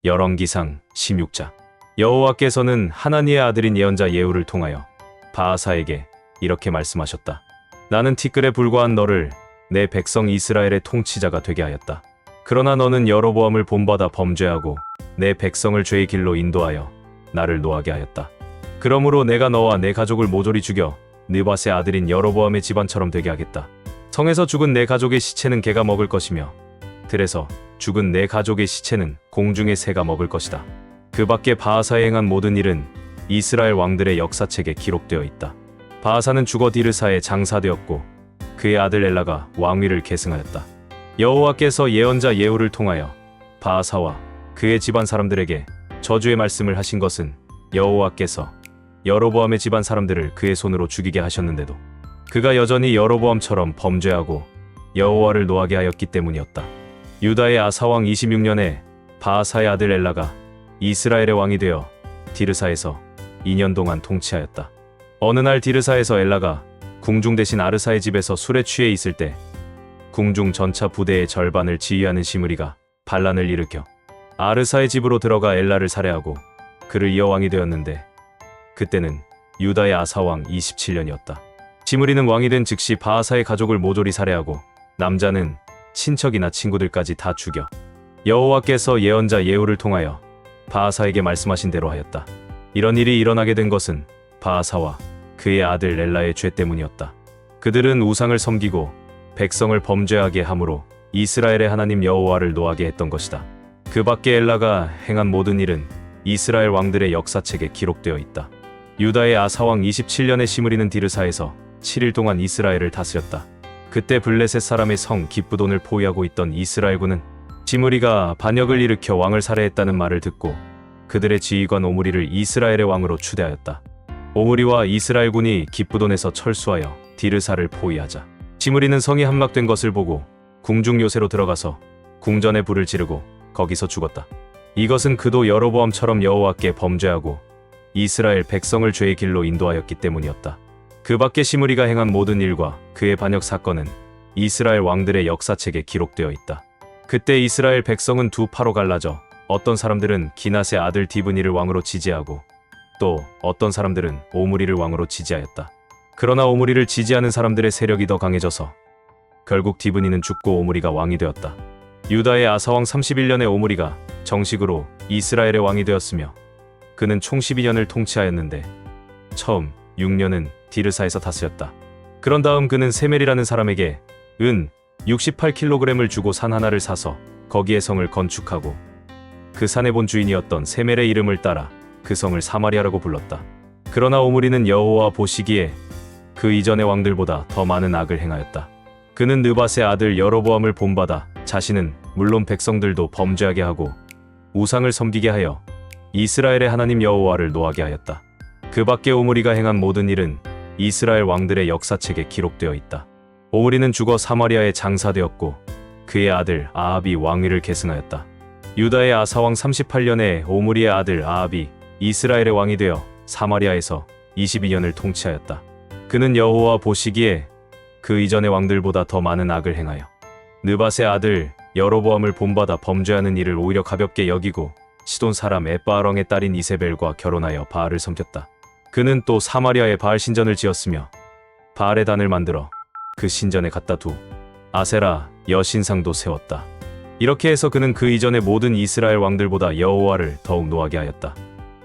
열왕기상 16장. 여호와께서는 하나니의 아들인 예언자 예후를 통하여 바아사에게 이렇게 말씀하셨다. 나는 티끌에 불과한 너를 내 백성 이스라엘의 통치자가 되게 하였다. 그러나 너는 여로보암을 본받아 범죄하고 내 백성을 죄의 길로 인도하여 나를 노하게 하였다. 그러므로 내가 너와 내 가족을 모조리 죽여 느밧의 아들인 여로보암의 집안처럼 되게 하겠다. 성에서 죽은 내 가족의 시체는 개가 먹을 것이며 들에서 죽은 내 가족의 시체는 공중의 새가 먹을 것이다. 그 밖에 바아사에 행한 모든 일은 이스라엘 왕들의 역사책에 기록되어 있다. 바아사는 죽어 디르사에 장사되었고 그의 아들 엘라가 왕위를 계승하였다. 여호와께서 예언자 예후를 통하여 바아사와 그의 집안 사람들에게 저주의 말씀을 하신 것은 여호와께서 여로보암의 집안 사람들을 그의 손으로 죽이게 하셨는데도 그가 여전히 여로보암처럼 범죄하고 여호와를 노하게 하였기 때문이었다. 유다의 아사왕 26년에 바아사의 아들 엘라가 이스라엘의 왕이 되어 디르사에서 2년 동안 통치하였다. 어느 날 디르사에서 엘라가 궁중 대신 아르사의 집에서 술에 취해 있을 때 궁중 전차 부대의 절반을 지휘하는 시므리가 반란을 일으켜 아르사의 집으로 들어가 엘라를 살해하고 그를 이어 왕이 되었는데 그때는 유다의 아사왕 27년이었다. 시므리는 왕이 된 즉시 바아사의 가족을 모조리 살해하고 남자는 친척이나 친구들까지 다 죽여 여호와께서 예언자 예후를 통하여 바아사에게 말씀하신 대로 하였다. 이런 일이 일어나게 된 것은 바아사와 그의 아들 엘라의 죄 때문이었다. 그들은 우상을 섬기고 백성을 범죄하게 함으로 이스라엘의 하나님 여호와를 노하게 했던 것이다. 그 밖에 엘라가 행한 모든 일은 이스라엘 왕들의 역사책에 기록되어 있다. 유다의 아사왕 27년에 시므리는 디르사에서 7일 동안 이스라엘을 다스렸다. 그때 블레셋 사람의 성 기브돈을 포위하고 있던 이스라엘군은 시므리가 반역을 일으켜 왕을 살해했다는 말을 듣고 그들의 지휘관 오므리를 이스라엘의 왕으로 추대하였다. 오므리와 이스라엘군이 기브돈에서 철수하여 디르사를 포위하자 시므리는 성이 함락된 것을 보고 궁중 요새로 들어가서 궁전에 불을 지르고 거기서 죽었다. 이것은 그도 여로보암처럼 여호와께 범죄하고 이스라엘 백성을 죄의 길로 인도하였기 때문이었다. 그 밖에 시므리가 행한 모든 일과 그의 반역 사건은 이스라엘 왕들의 역사책에 기록되어 있다. 그때 이스라엘 백성은 두 파로 갈라져 어떤 사람들은 기낫의 아들 디브니를 왕으로 지지하고 또 어떤 사람들은 오므리를 왕으로 지지하였다. 그러나 오므리를 지지하는 사람들의 세력이 더 강해져서 결국 디브니는 죽고 오므리가 왕이 되었다. 유다의 아사왕 31년에 오므리가 정식으로 이스라엘의 왕이 되었으며 그는 총 12년을 통치하였는데 처음 6년은 디르사에서 다스렸다. 그런 다음 그는 세멜이라는 사람에게 은 68kg을 주고 산 하나를 사서 거기에 성을 건축하고 그 산의 본 주인이었던 세멜의 이름을 따라 그 성을 사마리아라고 불렀다. 그러나 오므리는 여호와 보시기에 그 이전의 왕들보다 더 많은 악을 행하였다. 그는 느밧의 아들 여로보암을 본받아 자신은 물론 백성들도 범죄하게 하고 우상을 섬기게 하여 이스라엘의 하나님 여호와를 노하게 하였다. 그 밖에 오므리가 행한 모든 일은 이스라엘 왕들의 역사책에 기록되어 있다. 오므리는 죽어 사마리아에 장사되었고 그의 아들 아합이 왕위를 계승하였다. 유다의 아사왕 38년에 오므리의 아들 아합이 이스라엘의 왕이 되어 사마리아에서 22년을 통치하였다. 그는 여호와 보시기에 그 이전의 왕들보다 더 많은 악을 행하여 느밧의 아들 여로보암을 본받아 범죄하는 일을 오히려 가볍게 여기고 시돈 사람 에바알왕의 딸인 이세벨과 결혼하여 바알을 섬겼다. 그는 또 사마리아에 바알 신전을 지었으며 바알의 단을 만들어 그 신전에 갖다 두 아세라 여신상도 세웠다. 이렇게 해서 그는 그 이전의 모든 이스라엘 왕들보다 여호와를 더욱 노하게 하였다.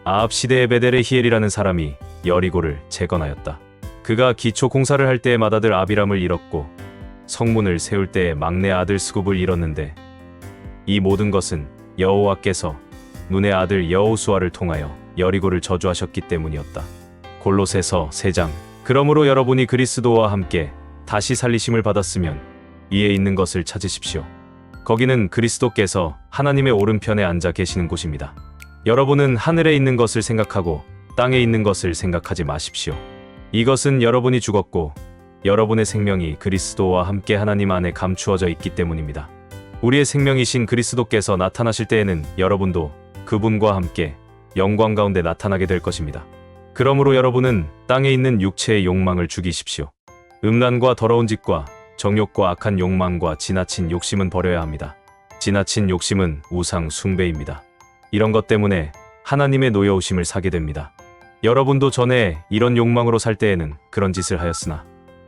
아합 시대의 베델의 히엘이라는 사람이 여리고를 재건하였다. 그가 기초 공사를 할 때에 맏아들 아비람을 잃었고 성문을 세울 때에 막내 아들 스굽을 잃었는데 이 모든 것은 여호와께서 눈의 아들 여호수아를 통하여 여리고를 저주하셨기 때문이었다. 골로새서 3장. 그러므로 여러분이 그리스도와 함께 다시 살리심을 받았으면 위에 있는 것을 찾으십시오. 거기는 그리스도께서 하나님의 오른편에 앉아 계시는 곳입니다. 여러분은 하늘에 있는 것을 생각하고 땅에 있는 것을 생각하지 마십시오. 이것은 여러분이 죽었고 여러분의 생명이 그리스도와 함께 하나님 안에 감추어져 있기 때문입니다. 우리의 생명이신 그리스도께서 나타나실 때에는 여러분도 그분과 함께 영광 가운데 나타나게 될 것입니다. 그러므로 여러분은 땅에 있는 육체의 욕망을 죽이십시오. 음란과 더러운 짓과 정욕과 악한 욕망과 지나친 욕심은 버려야 합니다. 지나친 욕심은 우상 숭배입니다. 이런 것 때문에 하나님의 노여우심을 사게 됩니다. 여러분도 전에 이런 욕망으로 살 때에는 그런 짓을 하였으나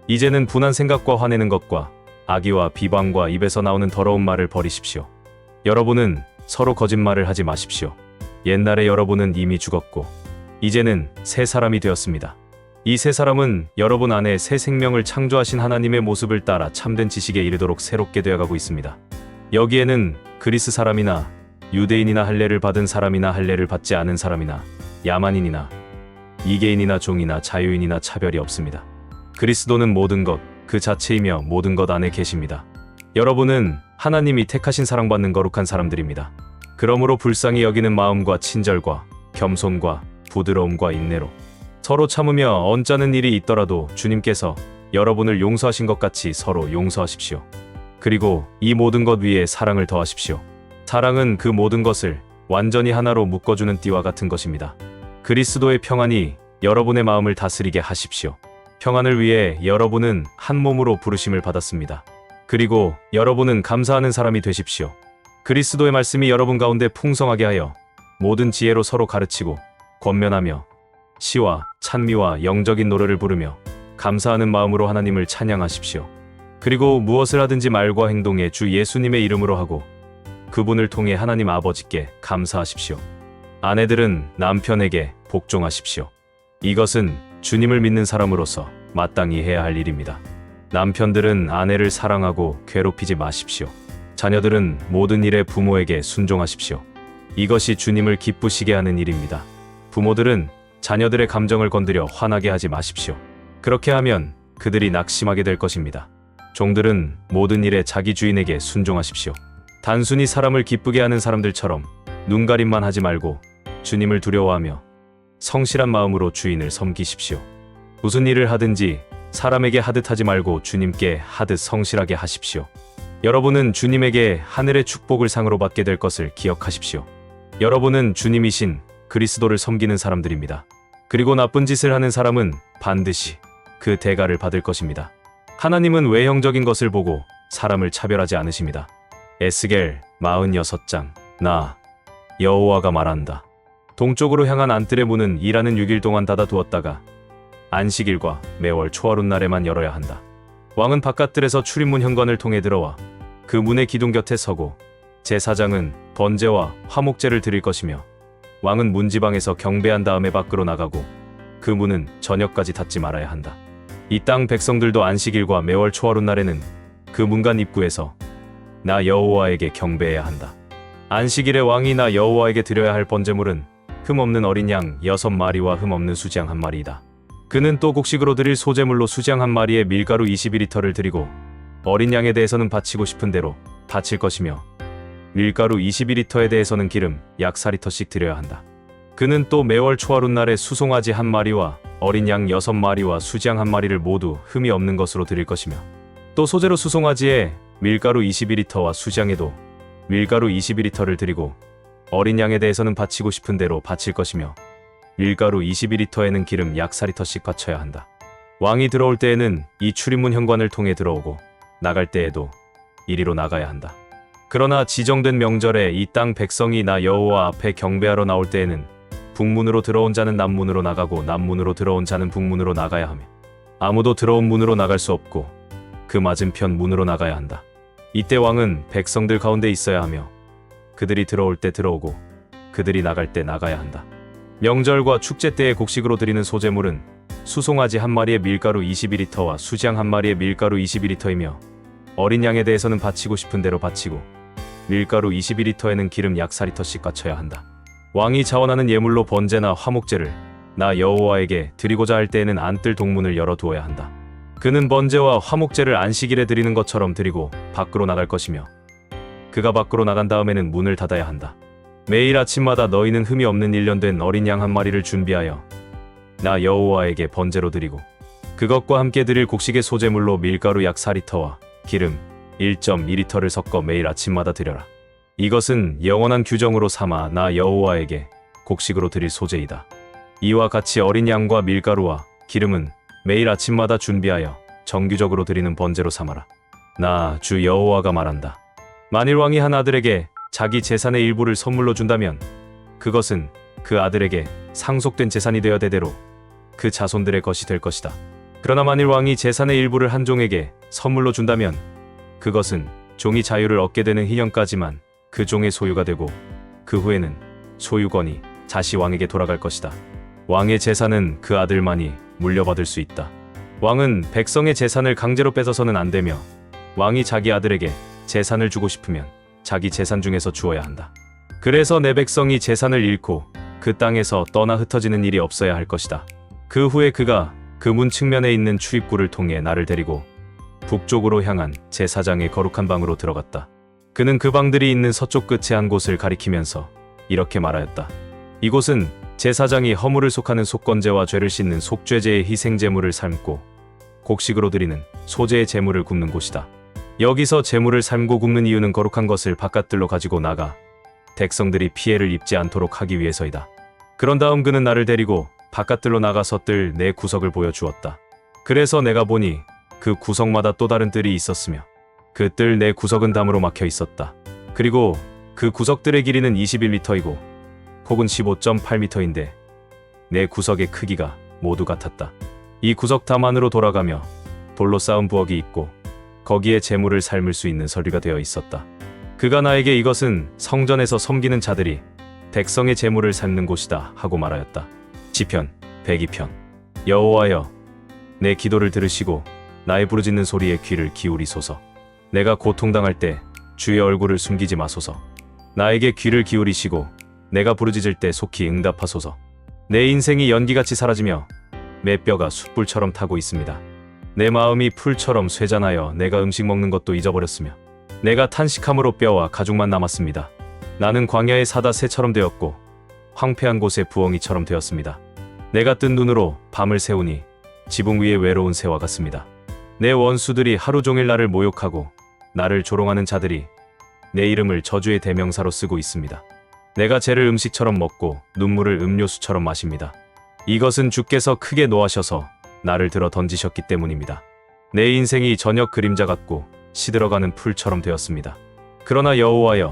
이제는 분한 생각과 화내는 것과 악의와 비방과 입에서 나오는 더러운 말을 버리십시오. 여러분은 서로 거짓말을 하지 마십시오. 옛날에 여러분은 이미 죽었고 이제는 새 사람이 되었습니다. 이 새 사람은 여러분 안에 새 생명을 창조하신 하나님의 모습을 따라 참된 지식에 이르도록 새롭게 되어가고 있습니다. 여기에는 그리스 사람이나 유대인이나 할례를 받은 사람이나 할례를 받지 않은 사람이나 야만인이나 이개인이나 종이나 자유인이나 차별이 없습니다. 그리스도는 모든 것, 그 자체이며 모든 것 안에 계십니다. 여러분은 하나님이 택하신 사랑받는 거룩한 사람들입니다. 그러므로 불쌍히 여기는 마음과 친절과 겸손과 부드러움과 인내로 서로 참으며 언짢은 일이 있더라도 주님께서 여러분을 용서하신 것 같이 서로 용서하십시오. 그리고 이 모든 것 위에 사랑을 더하십시오. 사랑은 그 모든 것을 완전히 하나로 묶어주는 띠와 같은 것입니다. 그리스도의 평안이 여러분의 마음을 다스리게 하십시오. 평안을 위해 여러분은 한 몸으로 부르심을 받았습니다. 그리고 여러분은 감사하는 사람이 되십시오. 그리스도의 말씀이 여러분 가운데 풍성하게 하여 모든 지혜로 서로 가르치고 권면하며 시와 찬미와 영적인 노래를 부르며 감사하는 마음으로 하나님을 찬양하십시오. 그리고 무엇을 하든지 말과 행동에 주 예수님의 이름으로 하고 그분을 통해 하나님 아버지께 감사하십시오. 아내들은 남편에게 복종하십시오. 이것은 주님을 믿는 사람으로서 마땅히 해야 할 일입니다. 남편들은 아내를 사랑하고 괴롭히지 마십시오. 자녀들은 모든 일에 부모에게 순종하십시오. 이것이 주님을 기쁘시게 하는 일입니다. 부모들은 자녀들의 감정을 건드려 화나게 하지 마십시오. 그렇게 하면 그들이 낙심하게 될 것입니다. 종들은 모든 일에 자기 주인에게 순종하십시오. 단순히 사람을 기쁘게 하는 사람들처럼 눈가림만 하지 말고 주님을 두려워하며 성실한 마음으로 주인을 섬기십시오. 무슨 일을 하든지 사람에게 하듯 하지 말고 주님께 하듯 성실하게 하십시오. 여러분은 주님에게 하늘의 축복을 상으로 받게 될 것을 기억하십시오. 여러분은 주님이신 그리스도를 섬기는 사람들입니다. 그리고 나쁜 짓을 하는 사람은 반드시 그 대가를 받을 것입니다. 하나님은 외형적인 것을 보고 사람을 차별하지 않으십니다. 에스겔 46장 나 여호와가 말한다. 동쪽으로 향한 안뜰의 문은 일하는 6일 동안 닫아두었다가 안식일과 매월 초하룻날에만 열어야 한다. 왕은 바깥들에서 출입문 현관을 통해 들어와 그 문의 기둥 곁에 서고 제사장은 번제와 화목제를 드릴 것이며 왕은 문지방에서 경배한 다음에 밖으로 나가고 그 문은 저녁까지 닫지 말아야 한다. 이 땅 백성들도 안식일과 매월 초하룻날에는 그 문간 입구에서 나 여호와에게 경배해야 한다. 안식일에 왕이 나 여호와에게 드려야 할 번제물은 흠없는 어린 양 6마리와 흠없는 수지양 1마리이다. 그는 또 곡식으로 드릴 소제물로 수지양 1마리에 밀가루 22리터를 드리고 어린 양에 대해서는 바치고 싶은 대로 바칠 것이며 밀가루 22리터에 대해서는 기름 약 4리터씩 드려야 한다. 그는 또 매월 초하룻날에 수송아지 1마리와 어린 양 6마리와 수지양 1마리를 모두 흠이 없는 것으로 드릴 것이며 또 소재로 수송아지에 밀가루 22리터와 수지양에도 밀가루 22리터를 드리고 어린 양에 대해서는 바치고 싶은 대로 바칠 것이며 밀가루 22리터에는 기름 약 4리터씩 바쳐야 한다. 왕이 들어올 때에는 이 출입문 현관을 통해 들어오고 나갈 때에도 이리로 나가야 한다. 그러나 지정된 명절에 이 땅 백성이 나 여호와 앞에 경배하러 나올 때에는 북문으로 들어온 자는 남문으로 나가고 남문으로 들어온 자는 북문으로 나가야 하며 아무도 들어온 문으로 나갈 수 없고 그 맞은편 문으로 나가야 한다. 이때 왕은 백성들 가운데 있어야 하며 그들이 들어올 때 들어오고 그들이 나갈 때 나가야 한다. 명절과 축제 때의 곡식으로 드리는 소제물은 수송아지 1마리에 밀가루 22리터와 수지양 1마리에 밀가루 22리터이며 어린 양에 대해서는 바치고 싶은 대로 바치고 밀가루 22리터에는 기름 약 4리터씩 바쳐야 한다. 왕이 자원하는 예물로 번제나 화목제를 나 여호와에게 드리고자 할 때에는 안뜰 동문을 열어두어야 한다. 그는 번제와 화목제를 안식일에 드리는 것처럼 드리고 밖으로 나갈 것이며 그가 밖으로 나간 다음에는 문을 닫아야 한다. 매일 아침마다 너희는 흠이 없는 1년 된 어린 양 1마리를 준비하여 나 여호와에게 번제로 드리고 그것과 함께 드릴 곡식의 소제물로 밀가루 약 4리터와 기름 1.2리터를 섞어 매일 아침마다 드려라. 이것은 영원한 규정으로 삼아 나 여호와에게 곡식으로 드릴 소제이다. 이와 같이 어린 양과 밀가루와 기름은 매일 아침마다 준비하여 정규적으로 드리는 번제로 삼아라. 나 주 여호와가 말한다. 만일 왕이 한 아들에게 자기 재산의 일부를 선물로 준다면 그것은 그 아들에게 상속된 재산이 되어 대대로 그 자손들의 것이 될 것이다. 그러나 만일 왕이 재산의 일부를 한 종에게 선물로 준다면 그것은 종이 자유를 얻게 되는 희년까지만 그 종의 소유가 되고 그 후에는 소유권이 다시 왕에게 돌아갈 것이다. 왕의 재산은 그 아들만이 물려받을 수 있다. 왕은 백성의 재산을 강제로 뺏어서는 안 되며 왕이 자기 아들에게 재산을 주고 싶으면 자기 재산 중에서 주어야 한다. 그래서 내 백성이 재산을 잃고 그 땅에서 떠나 흩어지는 일이 없어야 할 것이다. 그 후에 그가 그 문 측면에 있는 출입구를 통해 나를 데리고 북쪽으로 향한 제사장의 거룩한 방으로 들어갔다. 그는 그 방들이 있는 서쪽 끝에 한 곳을 가리키면서 이렇게 말하였다. 이곳은 제사장이 허물을 속하는 속건제와 죄를 씻는 속죄제의 희생제물을 삶고 곡식으로 드리는 소제의 제물을 굽는 곳이다. 여기서 제물을 삶고 굽는 이유는 거룩한 것을 바깥들로 가지고 나가 백성들이 피해를 입지 않도록 하기 위해서이다. 그런 다음 그는 나를 데리고 바깥들로 나가서 뜰 네 구석을 보여주었다. 그래서 내가 보니 그 구석마다 또 다른 뜰이 있었으며 그 뜰 네 구석은 담으로 막혀 있었다. 그리고 그 구석들의 길이는 21m이고 폭은 15.8m인데 네 구석의 크기가 모두 같았다. 이 구석 담 안으로 돌아가며 돌로 쌓은 부엌이 있고 거기에 제물을 삶을 수 있는 서리가 되어 있었다. 그가 나에게 이것은 성전에서 섬기는 자들이 백성의 제물을 삶는 곳이다 하고 말하였다. 시편 102편. 여호와여, 내 기도를 들으시고 나의 부르짖는 소리에 귀를 기울이소서. 내가 고통당할 때 주의 얼굴을 숨기지 마소서. 나에게 귀를 기울이시고 내가 부르짖을 때 속히 응답하소서. 내 인생이 연기같이 사라지며 내 뼈가 숯불처럼 타고 있습니다. 내 마음이 풀처럼 쇠잔하여 내가 음식 먹는 것도 잊어버렸으며 내가 탄식함으로 뼈와 가죽만 남았습니다. 나는 광야의 사다 새처럼 되었고 황폐한 곳의 부엉이처럼 되었습니다. 내가 뜬 눈으로 밤을 새우니 지붕 위에 외로운 새와 같습니다. 내 원수들이 하루 종일 나를 모욕하고 나를 조롱하는 자들이 내 이름을 저주의 대명사로 쓰고 있습니다. 내가 죄를 음식처럼 먹고 눈물을 음료수처럼 마십니다. 이것은 주께서 크게 노하셔서 나를 들어 던지셨기 때문입니다. 내 인생이 저녁 그림자 같고 시들어가는 풀처럼 되었습니다. 그러나 여호와여,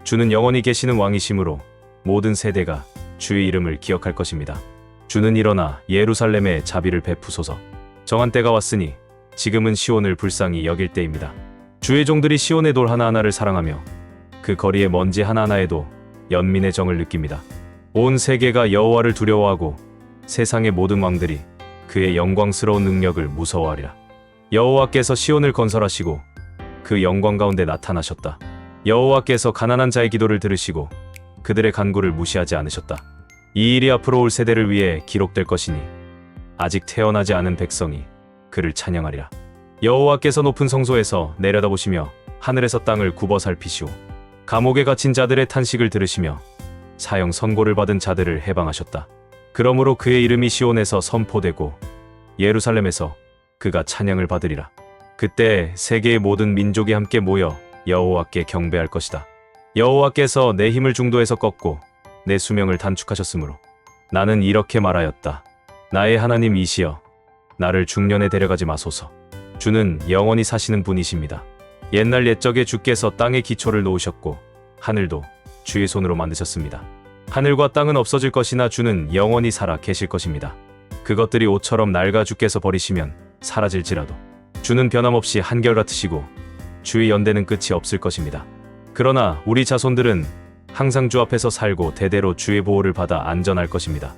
주는 영원히 계시는 왕이시므로 모든 세대가 주의 이름을 기억할 것입니다. 주는 일어나 예루살렘에 자비를 베푸소서. 정한 때가 왔으니 지금은 시온을 불쌍히 여길 때입니다. 주의 종들이 시온의 돌 하나하나를 사랑하며 그 거리의 먼지 하나하나에도 연민의 정을 느낍니다. 온 세계가 여호와를 두려워하고 세상의 모든 왕들이 그의 영광스러운 능력을 무서워하리라. 여호와께서 시온을 건설하시고 그 영광 가운데 나타나셨다. 여호와께서 가난한 자의 기도를 들으시고 그들의 간구를 무시하지 않으셨다. 이 일이 앞으로 올 세대를 위해 기록될 것이니 아직 태어나지 않은 백성이 그를 찬양하리라. 여호와께서 높은 성소에서 내려다보시며 하늘에서 땅을 굽어 살피시오. 감옥에 갇힌 자들의 탄식을 들으시며 사형 선고를 받은 자들을 해방하셨다. 그러므로 그의 이름이 시온에서 선포되고 예루살렘에서 그가 찬양을 받으리라. 그때 세계의 모든 민족이 함께 모여 여호와께 경배할 것이다. 여호와께서 내 힘을 중도에서 꺾고 내 수명을 단축하셨으므로 나는 이렇게 말하였다. 나의 하나님 이시여, 나를 중년에 데려가지 마소서. 주는 영원히 사시는 분이십니다. 옛날 옛적에 주께서 땅의 기초를 놓으셨고 하늘도 주의 손으로 만드셨습니다. 하늘과 땅은 없어질 것이나 주는 영원히 살아 계실 것입니다. 그것들이 옷처럼 낡아 주께서 버리시면 사라질지라도 주는 변함없이 한결같으시고 주의 연대는 끝이 없을 것입니다. 그러나 우리 자손들은 항상 주 앞에서 살고 대대로 주의 보호를 받아 안전할 것입니다.